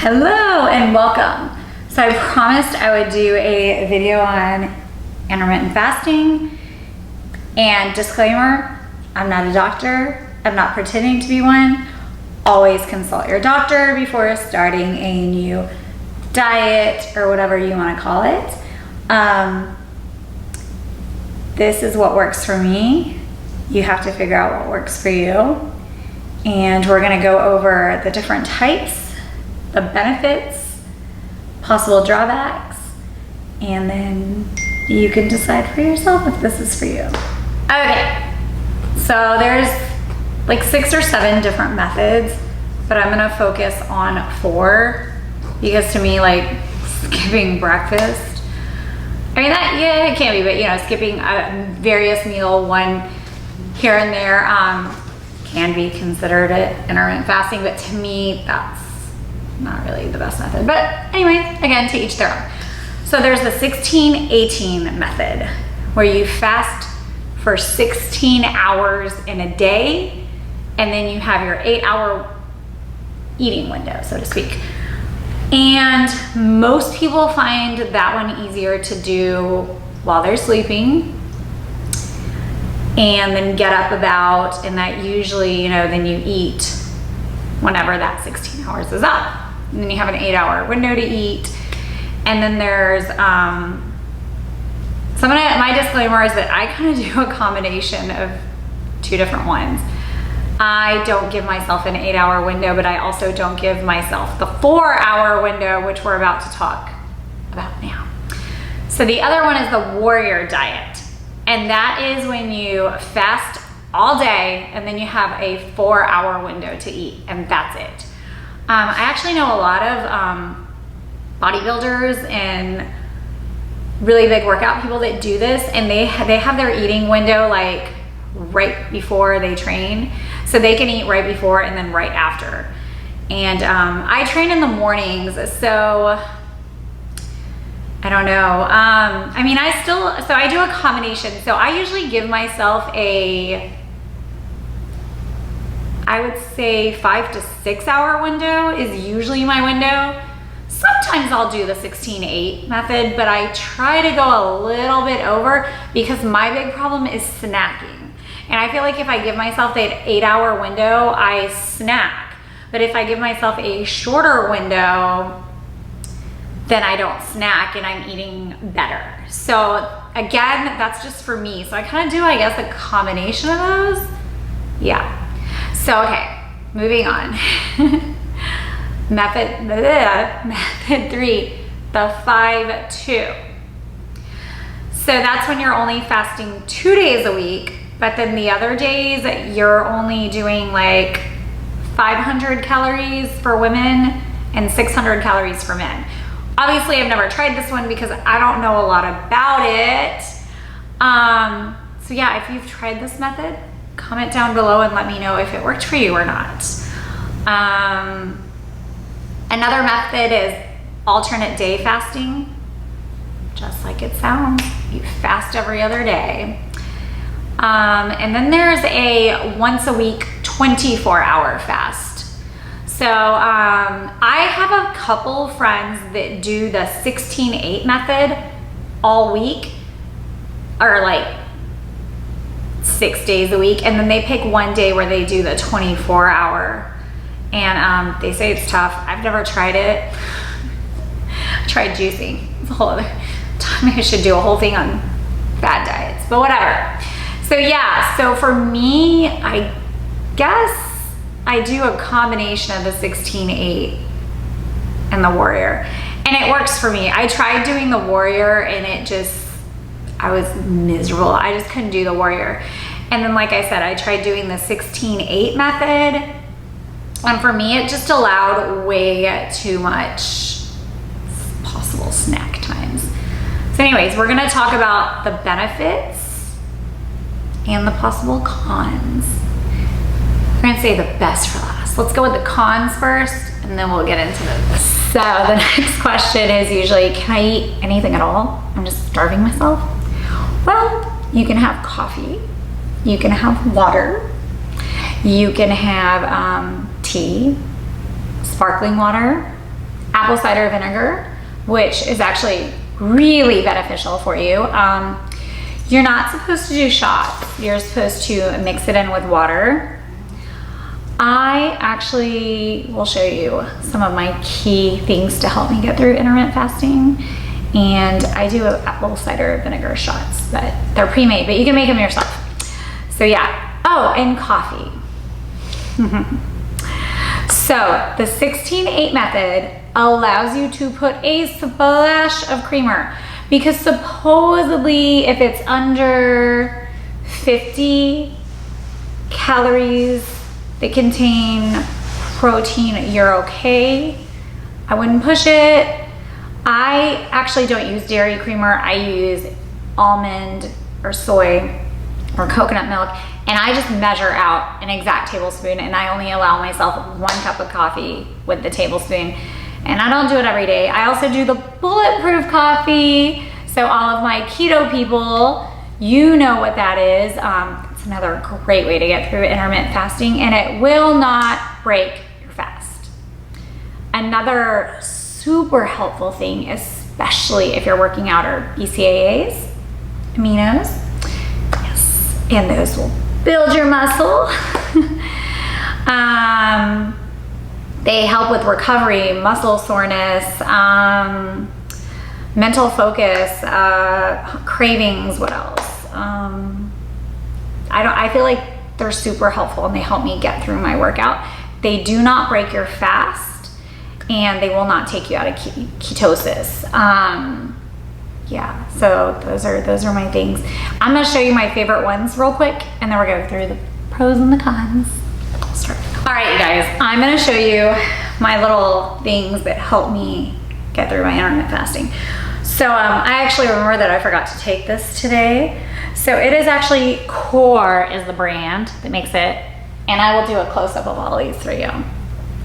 Hello and welcome. So I promised I would do a video on intermittent fasting, and disclaimer, I'm not a doctor. I'm not pretending to be one. Always consult your doctor before starting a new diet or whatever you want to call it. This is what works for me. You have to figure out what works for you. And we're going to go over the different types, the benefits, possible drawbacks, and then you can decide for yourself if this is for you. Okay, so there's like 6 or 7 different methods, but I'm gonna focus on 4 because to me, like skipping breakfast, I mean that, yeah, it can be, but you know, skipping a various meal, one here and there, can be considered intermittent fasting, but to me, that's not really the best method. But anyways, again, to each their own. So there's the 16-18 method, where you fast for 16 hours in a day, and then you have your 8-hour eating window, so to speak. And most people find that one easier to do while they're sleeping, and then get up about, and that usually, you know, then you eat whenever that 16 hours is up. And then you have an 8-hour window to eat. And then there's, my disclaimer is that I kind of do a combination of 2 different ones. I don't give myself an 8-hour window, but I also don't give myself the 4-hour window, which we're about to talk about now. So the other one is the warrior diet. And that is when you fast all day and then you have a 4-hour window to eat, and that's it. I actually know a lot of bodybuilders and really big workout people that do this, and they have their eating window like right before they train, so they can eat right before and then right after. And I train in the mornings, so I don't know. I mean, so I do a combination. So I usually give myself I would say 5 to 6 hour window is usually my window. Sometimes I'll do the 16-8 method, but I try to go a little bit over because my big problem is snacking. And I feel like if I give myself that 8-hour window, I snack. But if I give myself a shorter window, then I don't snack and I'm eating better. So again, that's just for me. So I kind of do, I guess, a combination of those. Yeah. So, okay, moving on. Method 3, the 5-2. So that's when you're only fasting 2 days a week, but then the other days you're only doing like 500 calories for women and 600 calories for men. Obviously, I've never tried this one because I don't know a lot about it. So yeah, if you've tried this method, comment down below and let me know if it worked for you or not. Another method is alternate day fasting. Just like it sounds, you fast every other day. And then there's a once a week 24-hour fast. So I have a couple friends that do the 16-8 method all week, or like 6 days a week, and then they pick one day where they do the 24-hour, and they say it's tough. I've never tried it. I tried juicing. It's a whole other time. I should do a whole thing on bad diets, but whatever. So yeah, so for me, I guess I do a combination of the 16-8 and the warrior, and it works for me. I tried doing the warrior and I was miserable. I just couldn't do the warrior. And then, like I said, I tried doing the 16-8 method, and for me, it just allowed way too much possible snack times. So anyways, we're gonna talk about the benefits and the possible cons. We're gonna say the best for last. Let's go with the cons first, and then we'll get into this. So the next question is usually, can I eat anything at all? I'm just starving myself. Well, you can have coffee, you can have water, you can have tea, sparkling water, apple cider vinegar, which is actually really beneficial for you. You're not supposed to do shots. You're supposed to mix it in with water. I actually will show you some of my key things to help me get through intermittent fasting. And I do apple cider vinegar shots, but they're pre-made, but you can make them yourself. So yeah. Oh, and coffee. So the 16-8 method allows you to put a splash of creamer, because supposedly if it's under 50 calories that contain protein, you're okay. I wouldn't push it. I actually don't use dairy creamer. I use almond or soy or coconut milk, and I just measure out an exact tablespoon, and I only allow myself 1 cup of coffee with the tablespoon. And I don't do it every day. I also do the bulletproof coffee. So all of my keto people, you know what that is. It's another great way to get through intermittent fasting, and it will not break your fast. Another super helpful thing, especially if you're working out, are BCAAs, aminos. Yes, and those will build your muscle. They help with recovery, muscle soreness, mental focus, cravings. What else? I feel like they're super helpful, and they help me get through my workout. They do not break your fast, and they will not take you out of ketosis. Yeah, so those are my things. I'm gonna show you my favorite ones real quick, and then we're gonna go through the pros and the cons. I'll start. All right, you guys, I'm gonna show you my little things that help me get through my intermittent fasting. So I actually remember that I forgot to take this today. So it is actually Core is the brand that makes it, and I will do a close-up of all these for you,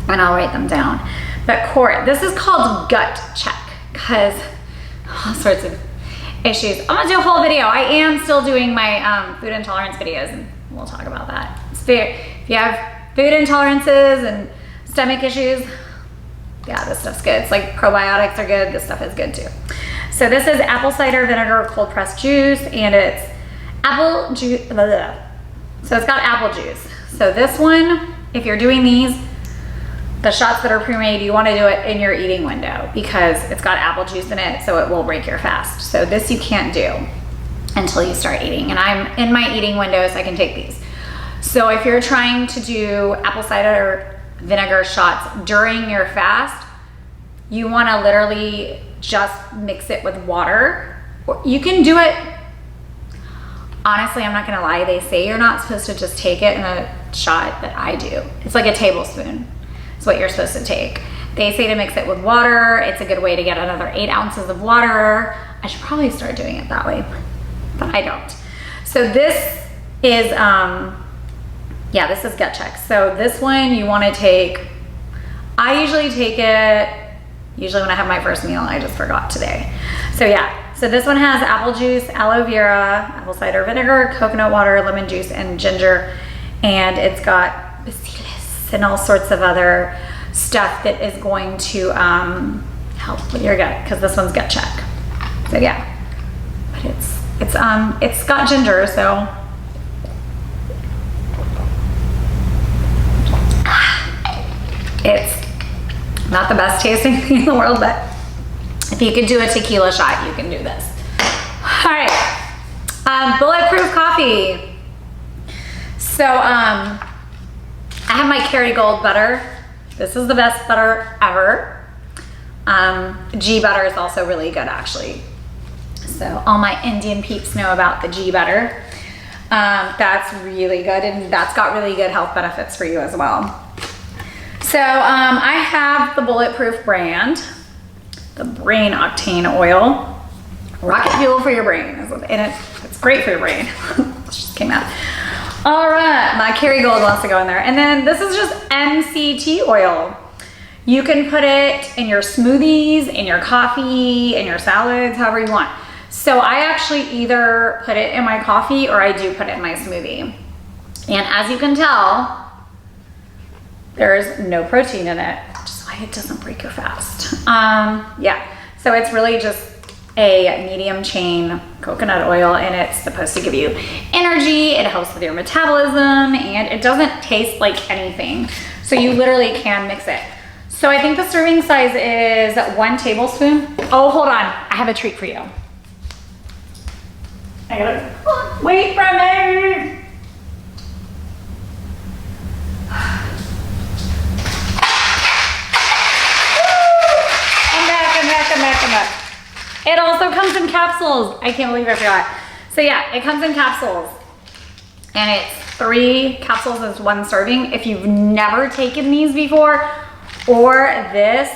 and I'll write them down. But Core, this is called Gut Check, because all sorts of issues. I'm gonna do a whole video. I am still doing my food intolerance videos, and we'll talk about that. If you have food intolerances and stomach issues, yeah, this stuff's good. It's like probiotics are good. This stuff is good too. So this is apple cider vinegar cold pressed juice, and it's apple juice. So it's got apple juice. So this one, if you're doing these, the shots that are pre-made, you want to do it in your eating window, because it's got apple juice in it, so it will break your fast. So this you can't do until you start eating. And I'm in my eating window, so I can take these. So if you're trying to do apple cider vinegar shots during your fast, you want to literally just mix it with water. You can do it, honestly, I'm not gonna lie, they say you're not supposed to just take it in a shot, but I do. It's like a tablespoon. It's what you're supposed to take. They say to mix it with water. It's a good way to get another 8 ounces of water. I should probably start doing it that way, but I don't. So this is, yeah, this is Gut Check. So this one you wanna take, I usually take it, usually when I have my first meal. I just forgot today. So yeah, so this one has apple juice, aloe vera, apple cider vinegar, coconut water, lemon juice, and ginger. And it's got bacillus and all sorts of other stuff that is going to help with your gut, because this one's Gut Check. So yeah, but it's got ginger, so it's not the best tasting thing in the world, but if you could do a tequila shot, you can do this. All right, bulletproof coffee. So I have my Kerrygold butter. This is the best butter ever. Ghee butter is also really good, actually. So all my Indian peeps know about the ghee butter. That's really good, and that's got really good health benefits for you as well. So I have the Bulletproof brand, the Brain Octane Oil. Rocket fuel for your brain, and it's great for your brain. This just came out. All right, my Kerrygold wants to go in there. And then this is just MCT oil. You can put it in your smoothies, in your coffee, in your salads, however you want. So I actually either put it in my coffee or I do put it in my smoothie. And as you can tell, there is no protein in it, which is why it doesn't break your fast. Yeah, so it's really just a medium chain coconut oil, and it's supposed to give you energy. It helps with your metabolism, and it doesn't taste like anything. So you literally can mix it. So I think the serving size is 1 tablespoon. Oh, hold on, I have a treat for you. I gotta wait for me. I'm back. It also comes in capsules. I can't believe I forgot. So yeah, it comes in capsules. And it's 3 capsules as 1 serving. If you've never taken these before or this,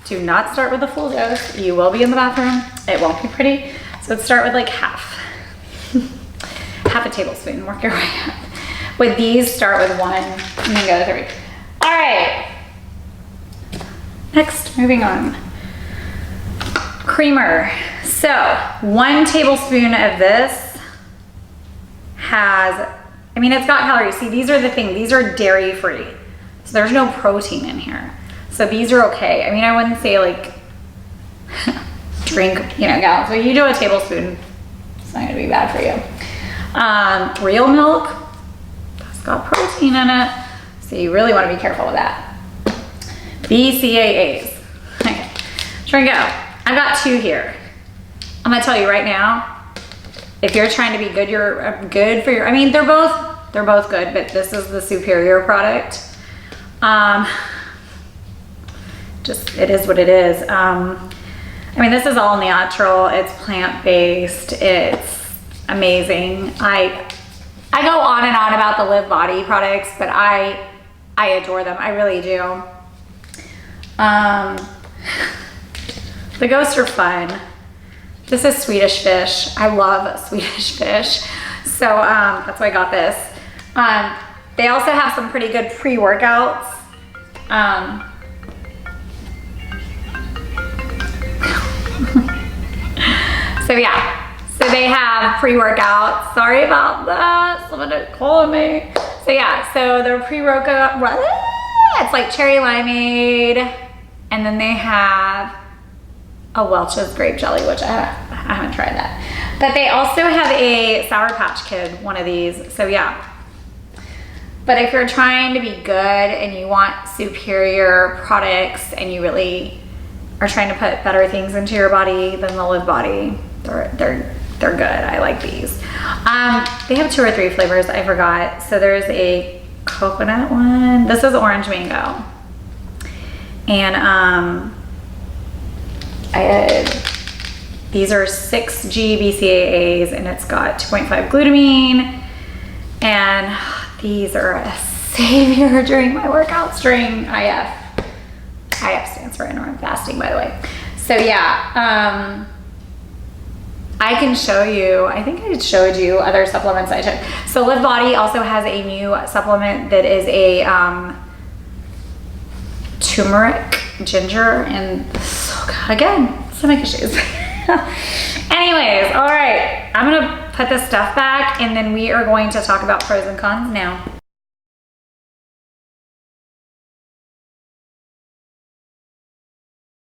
do not start with a full dose. You will be in the bathroom. It won't be pretty. So let's start with like half a tablespoon, work your way up. With these, start with 1 and then go to 3. All right. Next, moving on. Creamer. So 1 tablespoon of this has, I mean, it's got calories. See, these are the thing. These are dairy free. So there's no protein in here. So these are okay. I mean, I wouldn't say like drink, gallons, but you do a tablespoon, it's not gonna be bad for you. Real milk, that's got protein in it. So you really wanna be careful with that. BCAAs. Okay, here we go. I've got 2 here. I'm gonna tell you right now, if you're trying to be good, you're good for your, I mean, they're both good, but this is the superior product. Just, it is what it is. I mean, this is all natural, it's plant-based, it's amazing. I go on and on about the Live Body products, but I adore them, I really do. The ghosts are fun. This is Swedish fish. I love Swedish fish. So that's why I got this. They also have some pretty good pre-workouts. So yeah, so they have pre-workouts. Sorry about that, someone calling me. So yeah, so their pre-workout, it's like cherry limeade. And then they have a Welch's grape jelly, which I haven't tried that. But they also have a Sour Patch Kid, one of these, so yeah. But if you're trying to be good and you want superior products and you really are trying to put better things into your body than the Live Body, they're good, I like these. They have 2 or 3 flavors, I forgot. So there's a coconut one. This is orange mango. And these are 6G BCAAs, and it's got 2.5 glutamine, and these are a savior during my workouts during IF. IF stands for intermittent fasting, by the way. So yeah, I can show you, I think I showed you other supplements I took. So Live Body also has a new supplement that is a turmeric, ginger, and so good. Again, stomach issues. Anyways, all right, I'm gonna put this stuff back and then we are going to talk about pros and cons now.